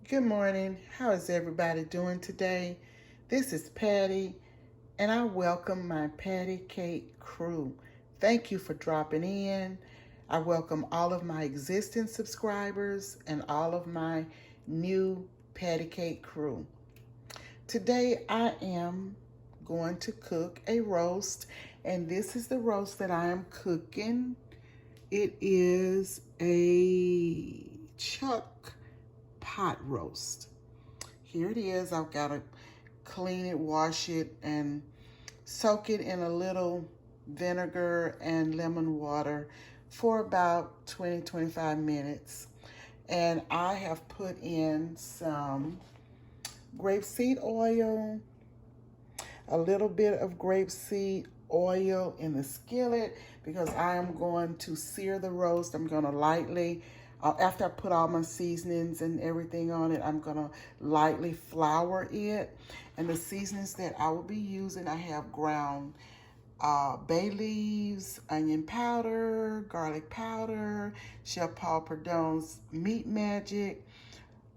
Good morning. How is everybody doing today? This is Patty, and I welcome my Patty Cake crew. Thank you for dropping in. I welcome all of my existing subscribers and all of my new Patty Cake crew. Today I am going to cook a roast, and this is the roast that I am cooking. It is a chuck pot roast. Here it is. I've got to clean it, wash it, and soak it in a little vinegar and lemon water for about 20-25 minutes. And I have put in some grapeseed oil, a little bit of grapeseed oil in the skillet because I am going to sear the roast. I'm going to lightly, after I put all my seasonings and everything on it, I'm going to lightly flour it. And the seasonings that I will be using, I have ground bay leaves, onion powder, garlic powder, Chef Paul Perdon's Meat Magic,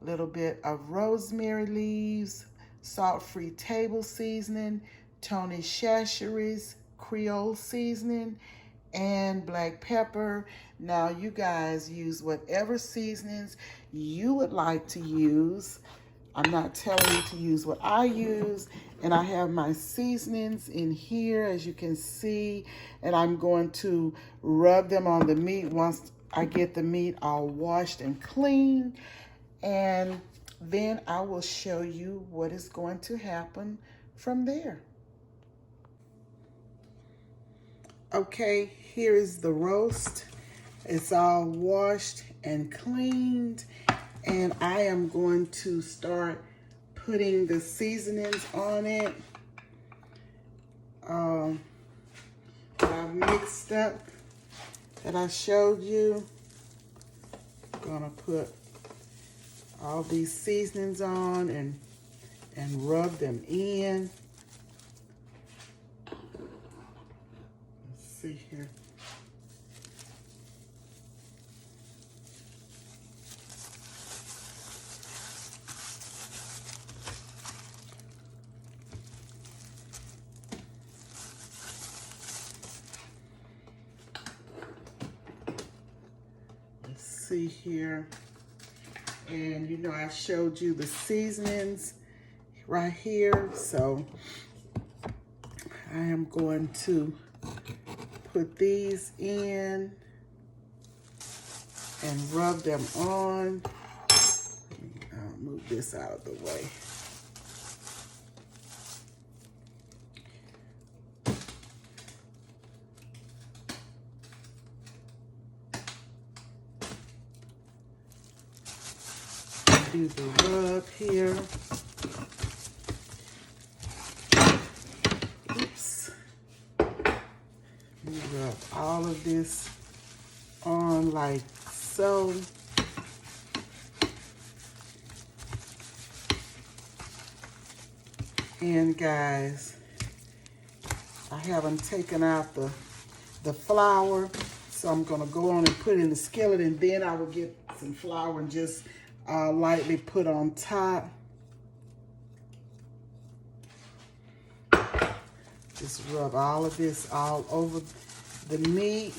a little bit of rosemary leaves, salt-free table seasoning, Tony Chachere's Creole seasoning, and black pepper. Now you guys use whatever seasonings you would like to use. I'm not telling you to use what I use. And I have my seasonings in here, as you can see, and I'm going to rub them on the meat once I get the meat all washed and clean. And then I will show you what is going to happen from there. Okay, here is the roast. It's all washed and cleaned, and I am going to start putting the seasonings on it. That I've mixed up that I showed you. I'm gonna put all these seasonings on and rub them in. Let's see here. Let's see here. And you know, I showed you the seasonings right here. So I am going to put these in and rub them on. I'll move this out of the way. Do the rub here. Oops. Rub all of this on like so. And guys, I haven't taken out the flour, so I'm gonna go on and put it in the skillet, and then I will get some flour and just lightly put on top. Just rub all of this all over the meat.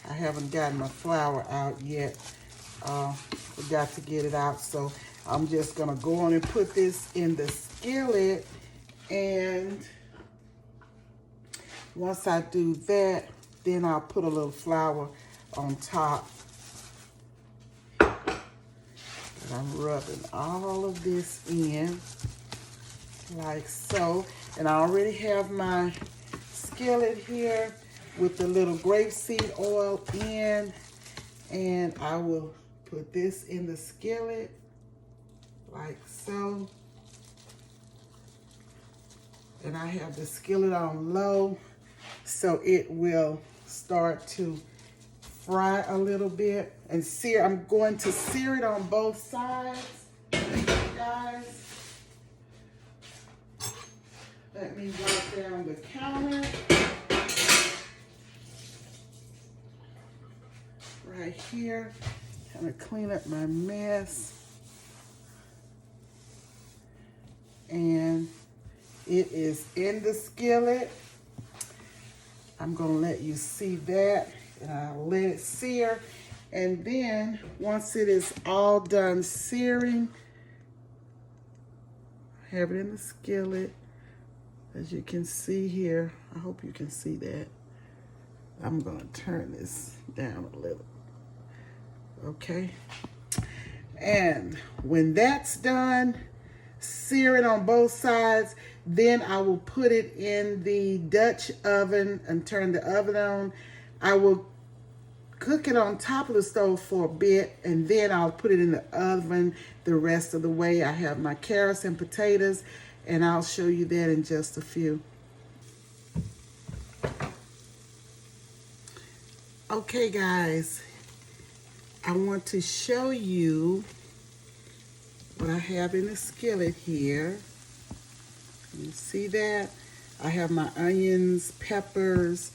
I haven't gotten my flour out yet. Forgot to get it out, so I'm just gonna go on and put this in the skillet, and once I do that, then I'll put a little flour on top. And I'm rubbing all of this in like so. And I already have my skillet here with the little grapeseed oil in. And I will put this in the skillet like so. And I have the skillet on low, so it will start to fry a little bit and sear. I'm going to sear it on both sides, guys. Let me wipe down the counter. right here. Kind of clean up my mess. And it is in the skillet. I'm gonna let you see that, and I'll let it sear. And then once it is all done searing, have it in the skillet. As you can see here, I hope you can see that. I'm gonna turn this down a little. Okay. And when that's done, sear it on both sides, then I will put it in the Dutch oven and turn the oven on. I will cook it on top of the stove for a bit, and then I'll put it in the oven the rest of the way. I have my carrots and potatoes, and I'll show you that in just a few. Okay, guys, I want to show you what I have in the skillet here. You see that? I have my onions, peppers,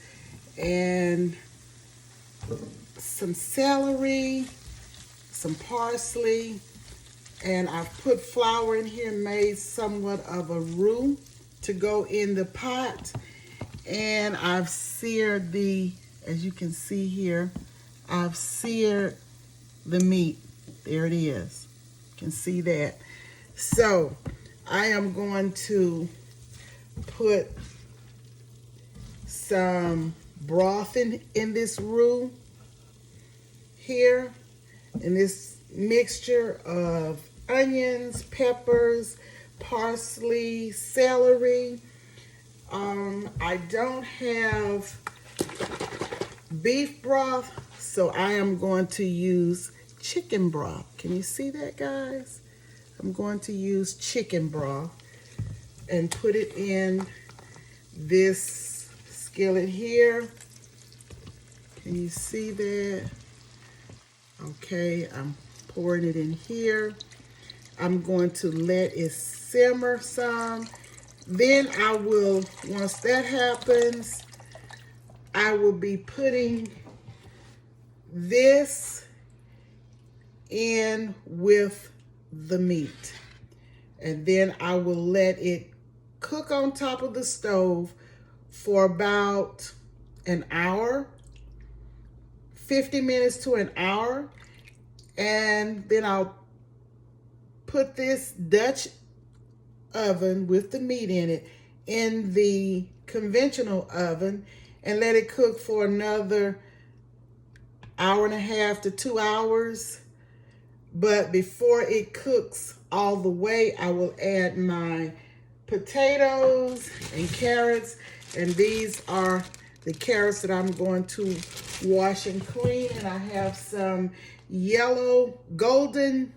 and some celery, some parsley, and I've put flour in here, made somewhat of a roux to go in the pot. And I've seared as you can see here, I've seared the meat. There it is. You can see that. So I am going to put some broth in this roux here, in this mixture of onions, peppers, parsley, celery. I don't have beef broth, so I am going to use chicken broth. Can you see that, guys? I'm going to use chicken broth and put it in this skillet here. Can you see that? Okay, I'm pouring it in here. I'm going to let it simmer some. Then I will, once that happens, I will be putting this in with the meat. And then I will let it cook on top of the stove for about an hour, 50 minutes to an hour. And then I'll put this Dutch oven with the meat in it in the conventional oven and let it cook for another hour and a half to 2 hours. But before it cooks all the way, I will add my potatoes and carrots. And these are the carrots that I'm going to wash and clean. And I have some golden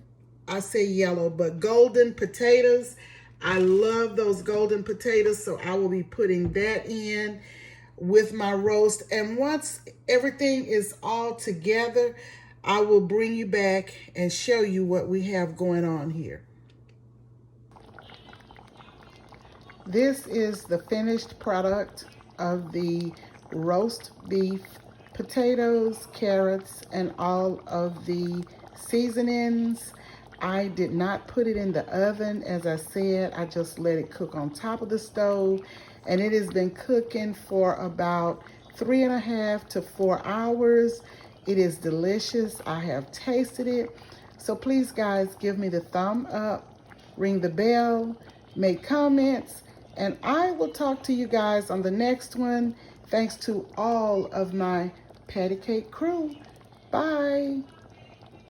potatoes. I love those golden potatoes, so I will be putting that in with my roast. And once everything is all together, I will bring you back and show you what we have going on here. This is the finished product of the roast beef, potatoes, carrots, and all of the seasonings. I did not put it in the oven. As I said, I just let it cook on top of the stove, and it has been cooking for about 3.5 to 4 hours. It is delicious. I have tasted it. So please, guys, give me the thumb up, ring the bell, make comments, and I will talk to you guys on the next one. Thanks to all of my patty cake crew. Bye.